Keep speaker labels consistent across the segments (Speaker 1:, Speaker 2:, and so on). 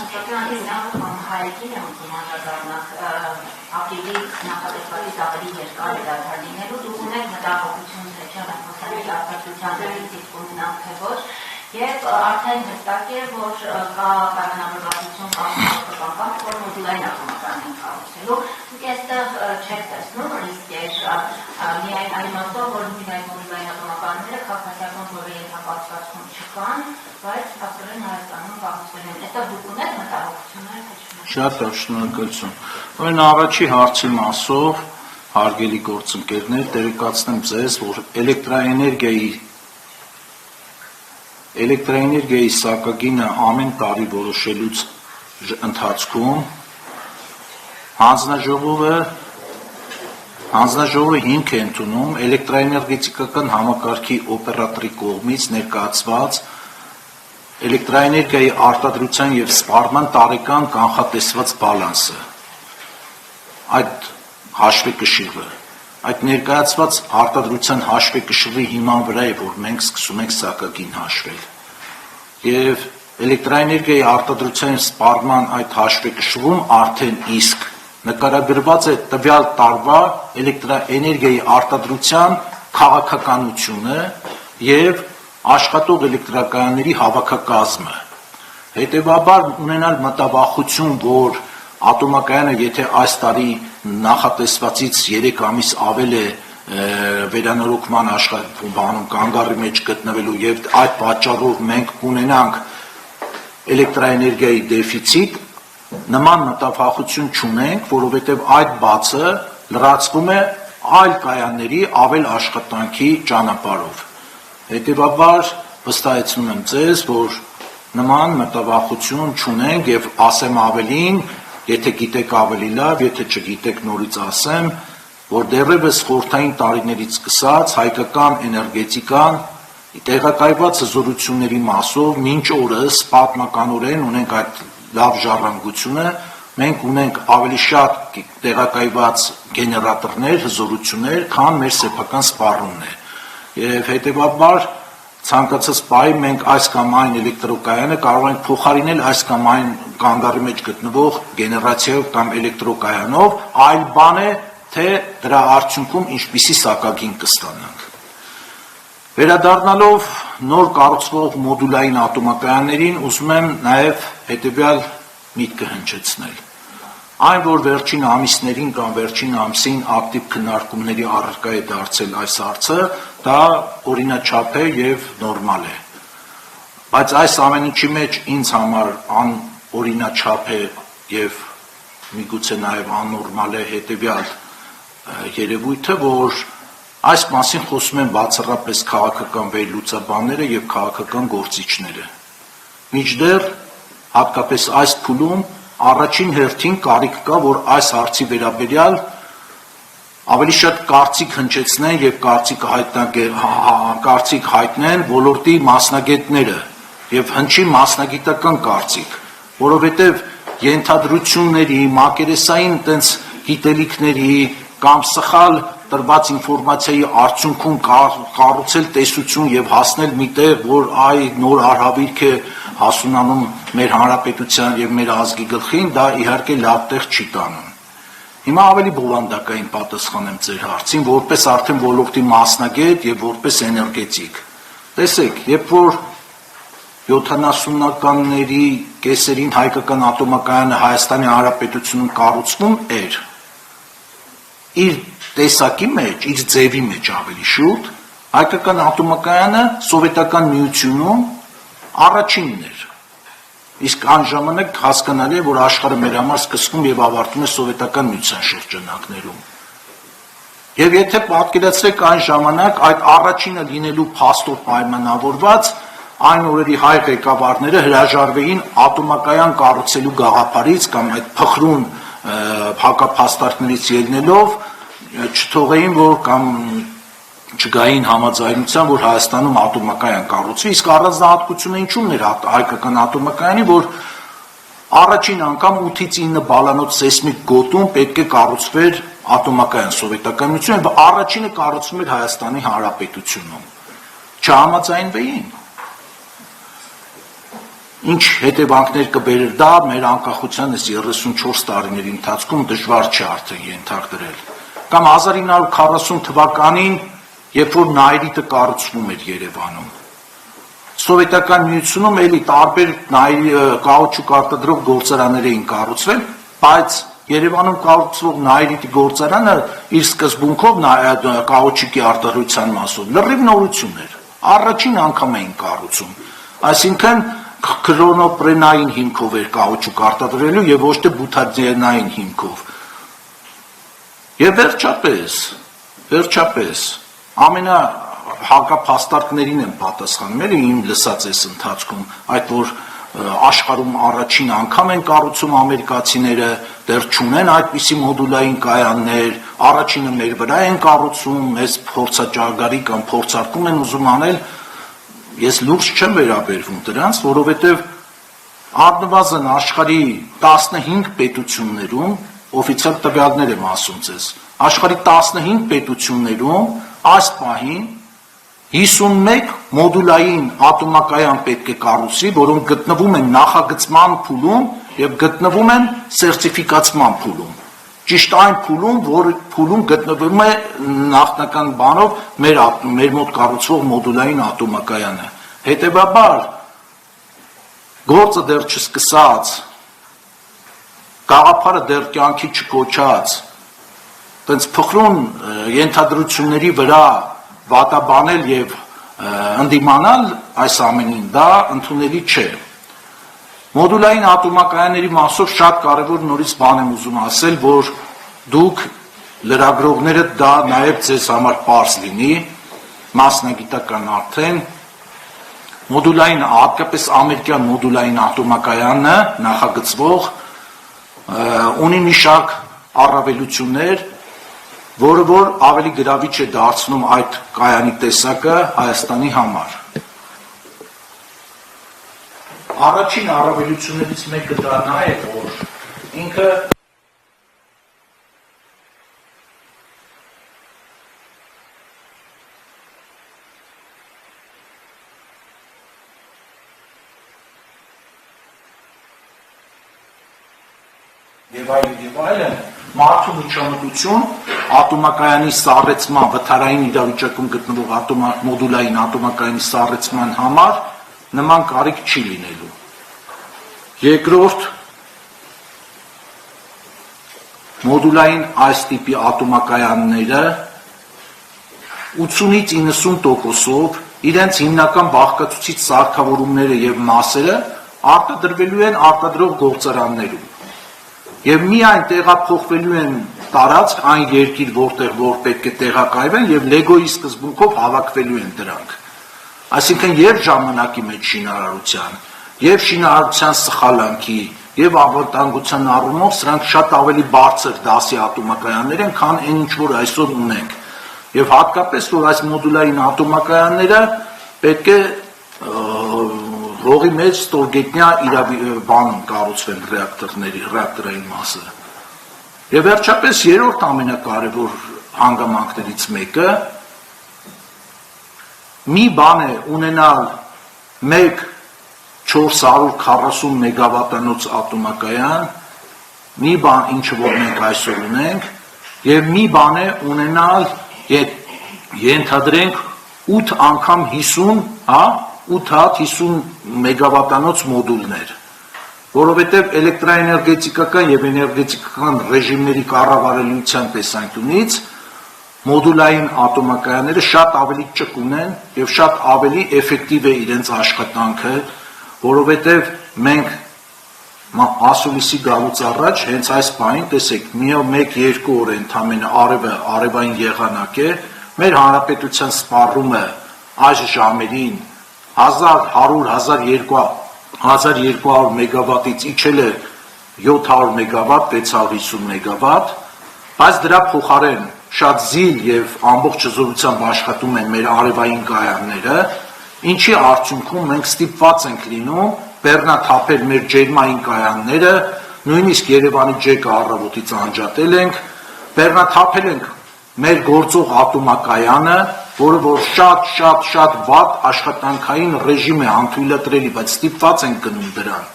Speaker 1: Աստղական նախ հայերին եմ անդրադառնալ ապրիլի նախատեսվածից ավելի երկար է դարձել լինելու, դուք ունեք մտահոգություն թե չէ մտածելի արտադրության դեպքից կունենանք թե ոչ, եւ արդեն հստակ է, որ կա պայմանավորվածություն կամ որ մոդուլային ատոմական են կառուցելու, դուք այստեղ չեք տեսնում ռիսկեր միայն այն իմաստով, որ միայն մոդուլային ատոմականները քաղաքացիական որևէ ենթակառուցվածքում չկան, բայց աստորեն Հայաստանում կառուցվել են։ Այստեղ դուք ունեք մտահոգություններ թե չէ։
Speaker 2: Շատ լավ, շնորհակալություն։ Ուրեմն առաջի հարցի մասով հարգելի գործընկերներ, տեղեկացնեմ ձեզ, որ էլեկտրաէներգիայի սակագինը ամեն տարի որոշելուց ընթացքում հանձնաժողովը հիմք է ընդունում էլեկտրաէներգետիկական համակարգի օպերատորի կողմից ներկայացված էլեկտրաէներգիայի արտադրության և սպառման տարեկան կանխատեսված բալանսը, այդ հաշվեկշիռը, այդ ներկայացված արտադրության հաշվեկշիռի հիման վրա է, որ մենք սկսում ենք սակագին հաշվել, և էլեկտրաէներգիայի արտադրության և սպառման այդ հաշվեկշռում արդեն իսկ նկարագրված է տվյալ տարվա էլեկտրաէներգիայի արտադրության քաղաքականությունը և աշխատող էլեկտրակայանների հավաքակազմը, հետևաբար ունենալ մտավախություն, որ ատոմակայանը, եթե այս տարի նախատեսվածից 3 ամիս ավել է վերանորոգման աշխատանքում կանգառի մեջ գտնվելու և այդ պատճառով մենք ունենանք էլեկտրաէներգիայի դեֆիցիտ, նման մտավախություն չունենք, որովհետև այդ բացը լրացվում է այլ կայանների ավել աշխատանքի ճանապարհով։ Հետևաբար վստահեցնում եմ ձեզ, որ նման մտավախություն չունենք և ասեմ ավելին, եթե գիտեք ավելի լավ, եթե չգիտեք նորից ասեմ, որ դեռևս խորհրդային տարիներից սկսած հայկական էներգետիկան տեղակայված հզորությունների մասով մինչ օրս պատմականորեն ունենք այդ լավ ժառանգությունը, մենք ունենք ավելի շատ տեղակայված գեներատորներ, հզորություններ, քան մեր սեփական սպառումն է։ Եվ հետևաբար ցանկացած պահի մենք այս կամ այն էլեկտրոկայանը կարող ենք փոխարինել այս կամ այն կանգառի մեջ գտնվող գեներացիայով կամ էլեկտրոկայանով, այլ բան է, թե դրա արդյունքում ինչպիսի սակագին կստանանք։ Վերադառնալով նոր կառուցվող մոդուլային ատոմակայաններին, ուզում եմ նաև հետևյալ միտքը հնչեցնել։ Այն, որ վերջին ամիսներին կամ վերջին ամսին ակտիվ քննարկումների առարկա է դարձել այս հարցը, դա օրինաչափ է և նորմալ է։ Բայց այս ամեն ինչի մեջ ինձ համար անօրինաչափ է և միգուցե նաև աննորմալ է հետևյալ երևույթը, որ այս մասին խոսում են բացառապես քաղաքական վերլուծաբանները և քաղաքական գործիչները։ Մինչդեռ հատկապես այս փուլում առաջին հերթին կարիք կա, որ այս հարցի վերաբերյալ ավելի շատ կարծիք հնչեցնեն և կարծիք հայտնեն ոլորտի մասնագետները և հնչի մասնագիտական կարծիք, որովհետև ենթադրությունների, մակերեսային տենց գիտելիքների կամ սխալ տրված ինֆորմացիայի արդյունքում կառուցել տեսություն և հասնել միտեղ, որ այ նոր արհավիրք է հասունանում մեր հանրապետության և մեր ազգի գլխին, դա իհարկե լավ տեղ չի տանում։ Հիմա ավելի բովանդակային պատասխանեմ ձեր հարցին, որպես արդեն ոլորտի մասնագետ և որպես էներգետիկ։ Տեսեք, երբ որ 70-ականների կեսերին հայկական ատոմակայանը Հայաստանի Հանրապետությունում կառուցվում էր, իր տեսակի մեջ, իր ձևի մեջ ավելի շուտ, հայկական ատոմակայանը Սովետական Միությունում առաջինն էր։ Իսկ այն ժամանակ հասկանալի է, որ աշխարհը մեր համար սկսվում և ավարտվում է Սովետական Միության շրջանակներում։ Եվ եթե պատկերացրեք այն ժամանակ այդ առաջինը լինելու փաստով պայմանավորված, այն օրերի հայ ղեկավարները հրաժարվեին ատոմակայան կառուցելու գաղափարից կամ այդ փխրուն հակափաստարկներից ելնելով չթողեին, որ կամ չգային համաձայնության, որ Հայաստանում ատոմակայան կառուցվի, իսկ առանձնահատկությունը ինչու՞մն էր հայկական ատոմակայանի, որ առաջին անգամ 8-ից 9 բալանոց սեյսմիկ գոտում պետք է կառուցվեր ատոմակայան Սովետական Միությունում, եւ առաջինը կառուցվում էր Հայաստանի Հանրապետությունում։ Չհամաձայնվեին։ ինչ հետևանքներ կբերեր դա մեր անկախության այս 34 տարիների ընթացքում դժվար չէ արդեն ենթադրել։ Կամ 1940 թվականին, երբ որ Նայիրիտը կառուցվում էր Երևանում, Սովետական Միությունում էլի տարբեր կաուչուկ արտադրող գործարաններ էին կառուցվել, բայց Երևանում կառուցվող Նայիրիտի գործարանը իր սկզբունքով կաուչուկի արտադրության մասով լրիվ նորություն էր։ Առաջին անգամ էին կառուցում, այսինքն քրոնոպրենային հիմքով էր կաուչուկ արտադրելու եւ ոչ թե բութադիենային հիմքով։ Եվ վերջապես ամենահակափաստարկներին են պատասխանում, էլի իմ լսած այս ընթացքում, այդ որ աշխարհում առաջին անգամ են կառուցում ամերիկացիները, դեռ չունեն այդպիսի մոդուլային կայաններ, առաջինը մեր վրա են կառուցում, մեզ փորձաճագարի կամ փորձարկում են ուզում անել, ես լուրջ չեմ վերաբերվում դրանց, որովհետև առնվազն աշխարհի 15 պետություններում, օֆիցիալ տվյալներ եմ ասում ձեզ, աշխարհի 15 պետություններում այս պահին 51 մոդուլային ատոմակայան պետք է կառուցվի, որոնք գտնվում են նախագծման փուլում եւ գտնվում են սերտիֆիկացման փուլում։ Ճիշտ այն փուլում, որ փուլում գտնվում է նախնական բանով մեր մոտ կառուցվող մոդուլային ատոմակայանը։ Հետևաբար գործը դեռ չսկսած, գաղափարը դեռ կյանքի չկոչած, տենց փխրուն ենթադրությունների վրա վատաբանել եւ ընդդիմանալ այս ամենին դա ընդունելի չէ։ Մոդուլային ատոմակայանների մասով շատ կարևոր նորից բան եմ ուզում ասել, որ դուք լրագրողները դա նաեւ ձեզ համար պարզ լինի, մասնագիտական արդեն մոդուլային, հատկապես ամերիկյան մոդուլային ատոմակայանը նախագծվող ունի մի շարք առավելություններ, որը որ ավելի գրավիչ է դարձնում այդ կայանի տեսակը Հայաստանի համար։ Առաջին առավելություններից մեկը դա նա է, որ ինքը եւ այլն մարդու միջամտություն ատոմակայանի սառեցման, վթարային իրավիճակում գտնվող մոդուլային ատոմակայանի սառեցման համար նման կարիք չի լինելու։ Երկրորդ, մոդուլային այս տիպի ատոմակայանները 80-ից 90%-ով իրենց հիմնական բաղկացուցիչ սարքավորումները եւ մասերը արտադրվելու են արտադրող գործարաններում։ Եվ միայն տեղափոխվելու են տարածք այն երկիր, որտեղ որ պետք է տեղակայվեն եւ լեգոյի սկզբունքով հավաքվելու են դրանք։ Այսինքն եւ ժամանակի մեջ շինարարության, եւ շինարարության սխալանքի, եւ անվտանգության առումով սրանք շատ ավելի բարձր դասի ատոմակայաններ են, քան այն ինչ որ այսօր ունենք։ Եվ հատկապես որ այս մոդուլային ատոմակայանները պետք է հողի մեջ ստորգետնյա բանում կառուցվեն ռեակտորային մասը։ Եվ վերջապես երրորդ ամենակարևոր հանգամանքներից մեկը մի բան է ունենալ 440 մեգավատանոց ատոմակայան, մի բան ինչը որ մենք այսօր ունենք, եւ մի բան է ունենալ ենթադրենք 8 անգամ 50, 8 հատ 50 մեգավատանոց մոդուլներ, որովհետև էլեկտրաէներգետիկական եւ էներգետիկական ռեժիմների կառավարելիության տեսանկյունից մոդուլային ատոմակայանները շատ ավելի ճկուն են եւ շատ ավելի էֆեկտիվ է իրենց աշխատանքը, որովհետև մենք ասուլիսի գալուց առաջ հենց այս բանին տեսեք, 1-2 օր ընդամենը արևային եղանակ է, մեր հանրապետության սպառումը այս ժամերին 1200 մեգավատից իջել է 700 մեգավատ, 650 մեգավատ, բայց դրա փոխարեն շատ զիլ եւ ամբողջ զորությամբ աշխատում են մեր արևային կայանները, ինչի արդյունքում մենք ստիպված ենք լինում բեռնաթափել մեր ջերմային կայանները, նույնիսկ Երևանի ջեկը առավոտից անջատել ենք, բեռնաթափել ենք մեր գործող ատոմակայանը, որը որ շատ վատ աշխատանքային ռեժիմ է անթույլատրելի, բայց ստիպված ենք գնում դրան։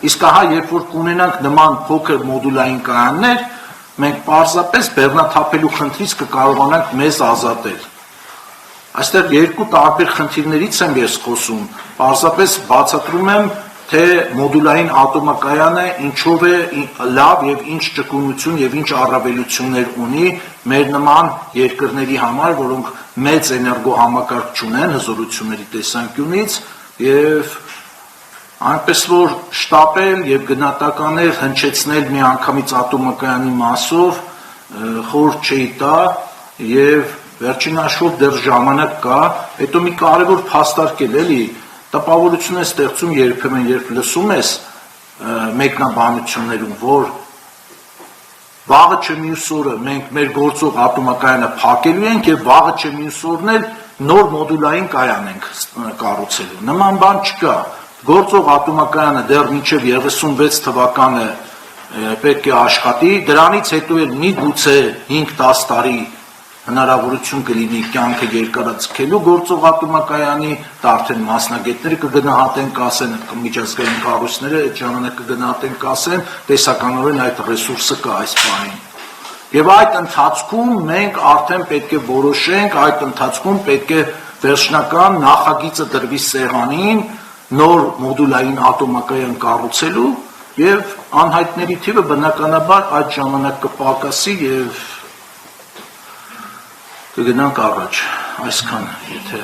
Speaker 2: Իսկ ահա երբ որ կունենանք նման փոքր մոդուլային կայաններ, մենք պարզապես բեռնաթափելու խնդրից կկարողանանք մեզ ազատել։ Այստեղ երկու տարբեր խնդիրներից եմ ես խոսում, պարզապես բացատրում եմ, թե մոդուլային ատոմակայանը ինչով է լավ եւ ինչ ճկունություն եւ ինչ առավելություններ ունի մեր նման երկրների համար, որոնք մեծ էներգոհամակարգ չունեն հզորությունների տեսանկյունից եւ այնպես որ շտապել եւ գնահատականներ հնչեցնել միանգամից ատոմակայանի մասով խորհուրդ չի տա եւ վերջին հաշվով դեռ ժամանակ կա, հետո մի կարևոր փաստարկ էլի տպավորություն է ստեղծում երբեմն, երբ լսում ես մեկնաբանություններում, որ վաղը չէ մյուս օրը մենք մեր գործող ատոմակայանը փակելու ենք եւ վաղը չէ մյուս օրն էլ նոր մոդուլային կայան ենք կառուցելու։ Նման բան չկա։ Գործող ատոմակայանը դեռ մինչև 36 թվականը պետք է աշխատի, դրանից հետո էլ միգուցե 5-10 տարի հնարավորություն կլինի կյանքը երկարաձգելու գործող ատոմակայանի, դա արդեն մասնագետները կգնահատեն, կասեն, միջազգային կառույցները այդ ժամանակ կգնահատեն, կասեն, տեսականորեն այդ ռեսուրսը կա այս պահին։ Եվ այդ ընթացքում մենք արդեն պետք է որոշենք, այդ ընթացքում պետք է վերջնական նախագիծը դրվի սեղանին նոր մոդուլային ատոմակայան կառուցելու եւ անհայտների թիվը բնականաբար այդ ժամանակ կպակասի եւ կգնանք առաջ, այսքան, եթե